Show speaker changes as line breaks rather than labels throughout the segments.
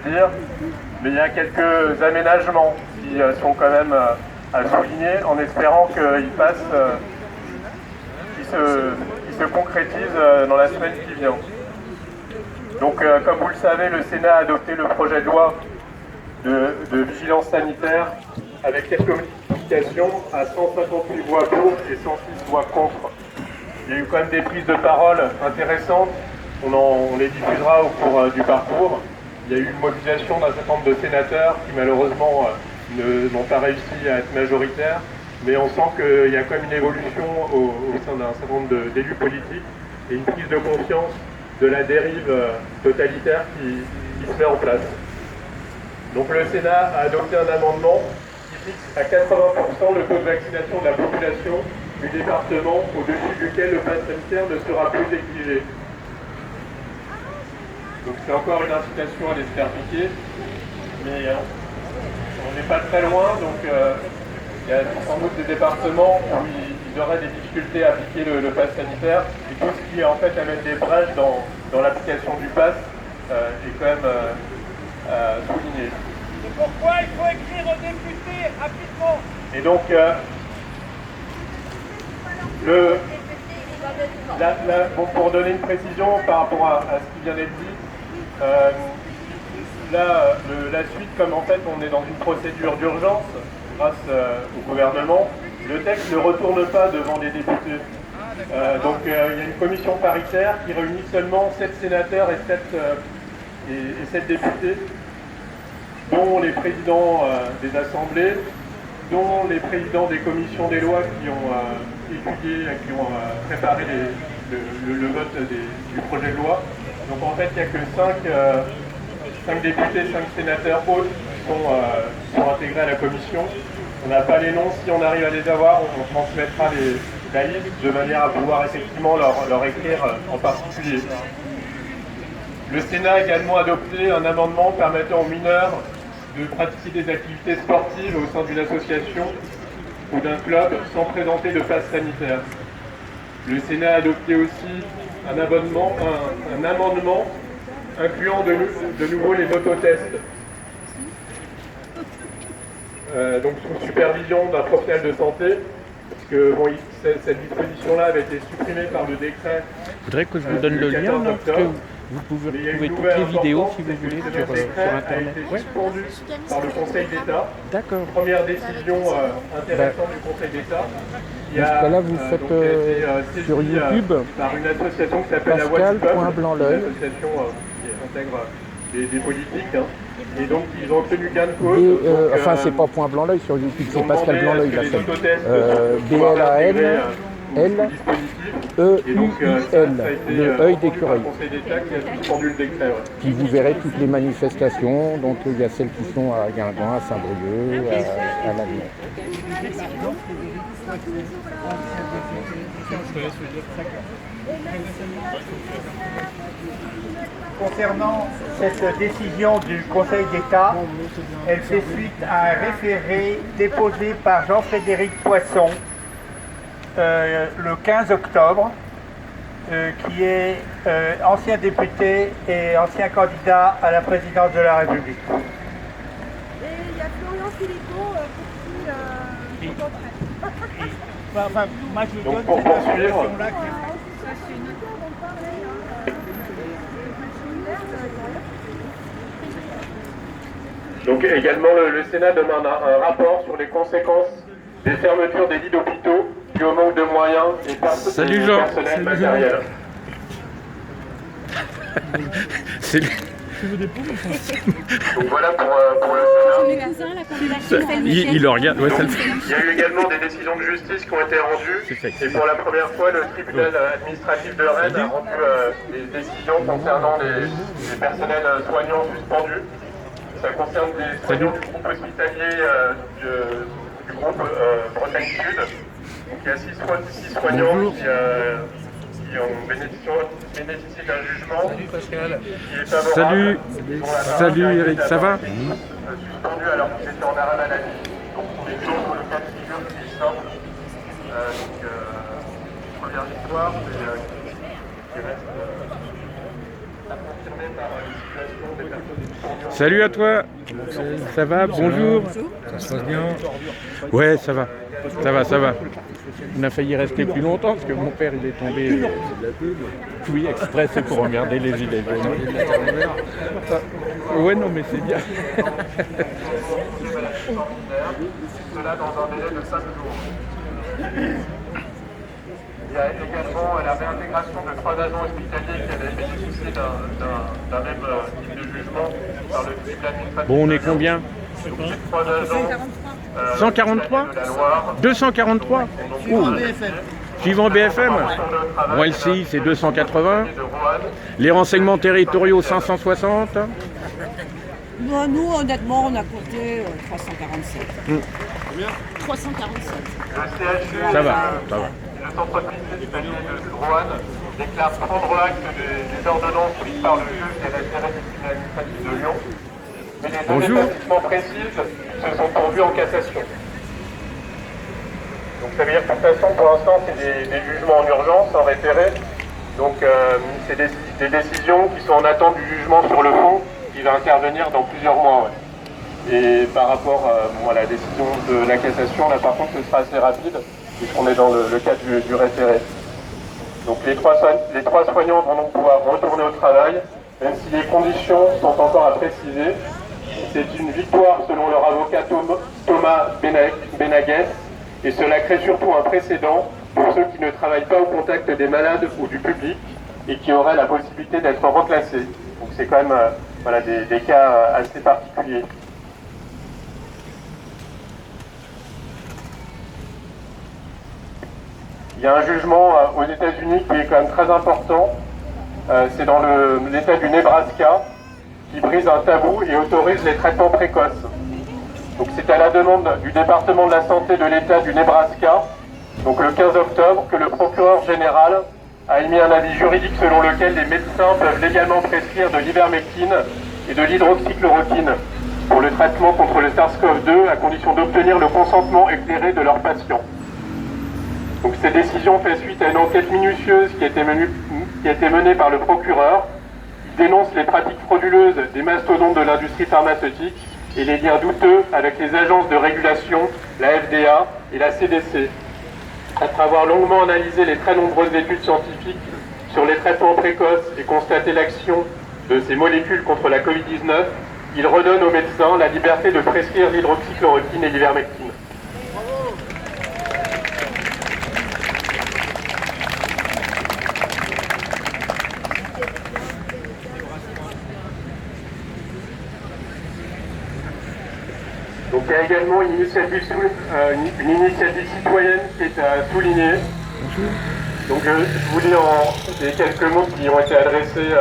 dire, mais il y a quelques aménagements qui sont quand même à souligner en espérant qu'ils passent, qu'ils se concrétisent dans la semaine qui vient. Donc comme vous le savez, le Sénat a adopté le projet de loi de vigilance sanitaire avec quelques modifications à 158 voix pour et 106 voix contre. Il y a eu quand même des prises de parole intéressantes, on les diffusera au cours du parcours. Il y a eu une mobilisation d'un certain nombre de sénateurs qui malheureusement n'ont pas réussi à être majoritaires, mais on sent qu'il y a quand même une évolution au sein d'un certain nombre d'élus politiques et une prise de conscience de la dérive totalitaire qui se met en place. Donc le Sénat a adopté un amendement qui fixe à 80% le taux de vaccination de la population du département au-dessus duquel le pass sanitaire ne sera plus exigé. Donc c'est encore une incitation à les faire piquer, mais on n'est pas très loin, donc il y a sans doute des départements où ils auraient des difficultés à appliquer le pass sanitaire, et tout ce qui en fait amène des brèches dans l'application du pass est quand même souligné.
C'est pourquoi il faut écrire aux députés rapidement.
Et donc bon, pour donner une précision par rapport à ce qui vient d'être dit, la suite, comme en fait on est dans une procédure d'urgence grâce au gouvernement, le texte ne retourne pas devant les députés. Donc il y a une commission paritaire qui réunit seulement 7 sénateurs et 7 députés, dont les présidents des assemblées, dont les présidents des commissions des lois qui ont étudié, qui ont préparé le vote du projet de loi. Donc en fait, il n'y a que 5 députés, 5 sénateurs autres qui sont intégrés à la commission. On n'a pas les noms, si on arrive à les avoir, on transmettra la liste de manière à pouvoir effectivement leur écrire en particulier. Le Sénat a également adopté un amendement permettant aux mineurs de pratiquer des activités sportives au sein d'une association ou d'un club sans présenter de passe sanitaire. Le Sénat a adopté aussi un amendement incluant de nouveau les autotests. Donc sous supervision d'un professionnel de santé, parce que bon, cette disposition-là avait été supprimée par le décret.
Je voudrais que je vous donne le lien, parce que vous pouvez retrouver toutes les vidéos si vous voulez sur Internet.
A été suspendu par le Conseil d'État.
D'accord.
Première décision intéressante du Conseil d'État.
Dans ce cas-là, vous faites sur YouTube
par une association qui s'appelle la Voix du Peuple,
Pascal.Blanc-L'Oeil.
une association qui intègre des politiques. Et donc ils ont obtenu gain de cause.
Enfin, c'est pas Point Blanc-L'Oeil sur YouTube, c'est Pascal Blanc-L'Oeil la scène. BLAN-LEUIL, le œil d'écureuil. Puis vous verrez toutes les manifestations, donc il y a celles qui sont à Guingamp, à Saint-Brieuc, à l'Avenir.
Concernant cette décision du Conseil d'État, elle fait suite à un référé déposé par Jean-Frédéric Poisson le 15 octobre, qui est ancien député et ancien candidat à la présidence de la République.
Et il y a Florian Philippot pour qui
Enfin, moi je
Donc,
donne
pour
cette
poursuivre,
information-là.
Donc également le Sénat demande un rapport sur les conséquences des fermetures des lits d'hôpitaux dues au manque de moyens et
Salut Jean.
personnel matériel.
Salut.
Donc voilà pour le Sénat.
Il le regarde, ouais, ça le fait.
Il y a eu également des décisions de justice qui ont été rendues et pour la première fois le tribunal administratif de Rennes a rendu des décisions concernant les personnels soignants suspendus. Ça concerne des soignants du groupe hospitalier du groupe Bretagne Sud. Donc il y a 6 soignants qui ont bénéficié d'un jugement qui est favorable.
Salut. Salut Eric, ça va?
Suspendu alors qu'ils étaient en arrêt maladie. Donc on est toujours sur le cas de figure qui sort. Première histoire, mais qui reste
Salut à toi. Ça va? Bonjour.
Ça se passe bien?
Ouais, ça va. Ça va, ça va. On a failli rester plus longtemps parce que mon père il est tombé. Oui, exprès, c'est pour emmerder les gilets jaunes. Ouais, non, mais c'est bien.
Cela dans un délai de 5 jours. Il y a également la réintégration de 3 agents hospitaliers qui avaient bénéficié d'un même type de jugement par le tribunal administratif.
Bon, on est combien?
3 agents.
143 243 Suivant BFM. Bon, LCI, c'est 280. Les renseignements territoriaux, 560.
Bon, nous, honnêtement, on a compté 347.
Combien?
347.
Le CHU,
Ça va, ça va.
le centre hospitalier de Roanne déclare prendre acte des ordonnances prises par le juge des référés du tribunal administratif de Lyon. Mais les données d'établissement précises se sont pourvues en cassation. Donc ça veut dire que de toute façon, pour l'instant, c'est des jugements en urgence, en référé. Donc c'est des décisions qui sont en attente du jugement sur le fond, qui va intervenir dans plusieurs mois. Ouais. Et par rapport à la décision de la cassation, là par contre, ce sera assez rapide, puisqu'on est dans le cadre du référé. Donc les trois soignants vont donc pouvoir retourner au travail, même si les conditions sont encore à préciser. C'est une victoire selon leur avocat Thomas Benagues, et cela crée surtout un précédent pour ceux qui ne travaillent pas au contact des malades ou du public et qui auraient la possibilité d'être reclassés. Donc c'est quand même des cas assez particuliers. Il y a un jugement aux États-Unis qui est quand même très important. C'est dans l'État du Nebraska, qui brise un tabou et autorise les traitements précoces. Donc c'est à la demande du département de la santé de l'État du Nebraska, donc le 15 octobre, que le procureur général a émis un avis juridique selon lequel les médecins peuvent légalement prescrire de l'ivermectine et de l'hydroxychloroquine pour le traitement contre le SARS-CoV-2 à condition d'obtenir le consentement éclairé de leurs patients. Donc cette décision fait suite à une enquête minutieuse qui a été menée par le procureur. Il dénonce les pratiques frauduleuses des mastodontes de l'industrie pharmaceutique et les liens douteux avec les agences de régulation, la FDA et la CDC. Après avoir longuement analysé les très nombreuses études scientifiques sur les traitements précoces et constaté l'action de ces molécules contre la Covid-19, il redonne aux médecins la liberté de prescrire l'hydroxychloroquine et l'ivermectine. Donc il y a également une initiative citoyenne qui est à souligner. Donc je vous lis les quelques mots qui ont été adressés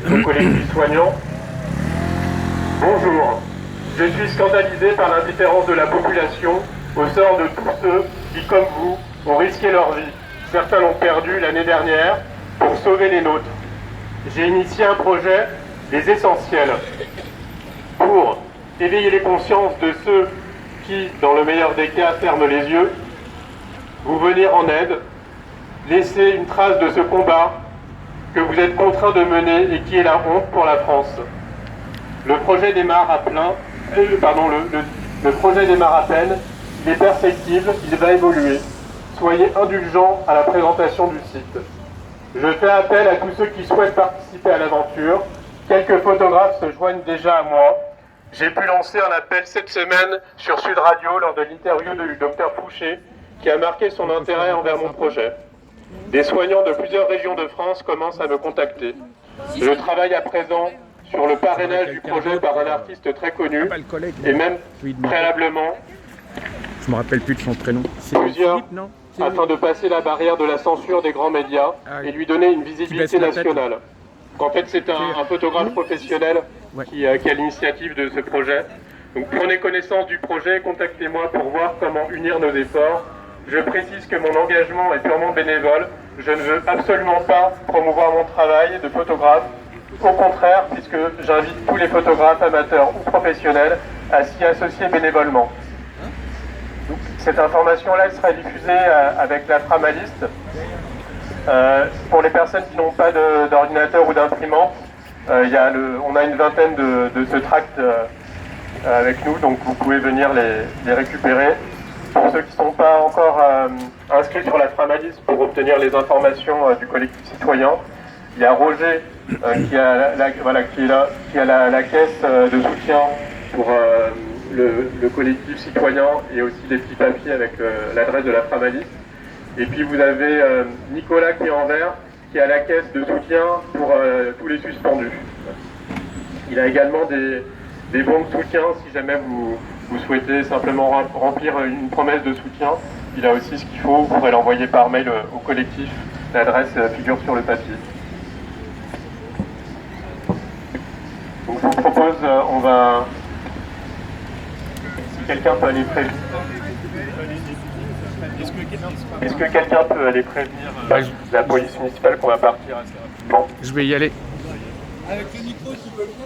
aux collectifs soignants. Bonjour, je suis scandalisé par l'indifférence de la population au sort de tous ceux qui, comme vous, ont risqué leur vie. Certains l'ont perdu l'année dernière pour sauver les nôtres. J'ai initié un projet, les essentiels, pour éveiller les consciences de ceux qui, dans le meilleur des cas, ferment les yeux, vous venir en aide, laisser une trace de ce combat que vous êtes contraints de mener et qui est la honte pour la France. Le projet démarre à plein, le projet démarre à peine, il est perfectible, il va évoluer. Soyez indulgents à la présentation du site. Je fais appel à tous ceux qui souhaitent participer à l'aventure. Quelques photographes se joignent déjà à moi. J'ai pu lancer un appel cette semaine sur Sud Radio lors de l'interview du docteur Fouché qui a marqué son intérêt envers mon projet. Des soignants de plusieurs régions de France commencent à me contacter. Je travaille à présent sur le parrainage du projet par un artiste très connu et même préalablement
Je me rappelle plus de son prénom.
plusieurs afin de passer la barrière de la censure des grands médias et lui donner une visibilité nationale. En fait, c'est un photographe professionnel qui a l'initiative de ce projet. Donc prenez connaissance du projet, contactez-moi pour voir comment unir nos efforts. Je précise que mon engagement est purement bénévole. Je ne veux absolument pas promouvoir mon travail de photographe. Au contraire, puisque j'invite tous les photographes amateurs ou professionnels à s'y associer bénévolement. Donc, cette information-là sera diffusée avec la Framaliste. Pour les personnes qui n'ont pas d'ordinateur ou d'imprimante, On a une vingtaine de ce tract avec nous, donc vous pouvez venir les récupérer. Pour ceux qui ne sont pas encore inscrits sur la Framalis pour obtenir les informations du collectif citoyen, il y a Roger qui a la caisse de soutien pour le collectif citoyen et aussi des petits papiers avec l'adresse de la Framalis. Et puis vous avez Nicolas qui est en vert, qui a la caisse de soutien pour tous les suspendus. Il a également des bons de soutien si jamais vous souhaitez simplement remplir une promesse de soutien. Il a aussi ce qu'il faut, vous pourrez l'envoyer par mail au collectif. L'adresse figure sur le papier. Donc je vous propose, si quelqu'un peut aller prévenir. Est-ce que quelqu'un peut aller prévenir la police municipale qu'on va partir assez rapidement?
Je vais y aller.
Avec le micro, s'il veut bien.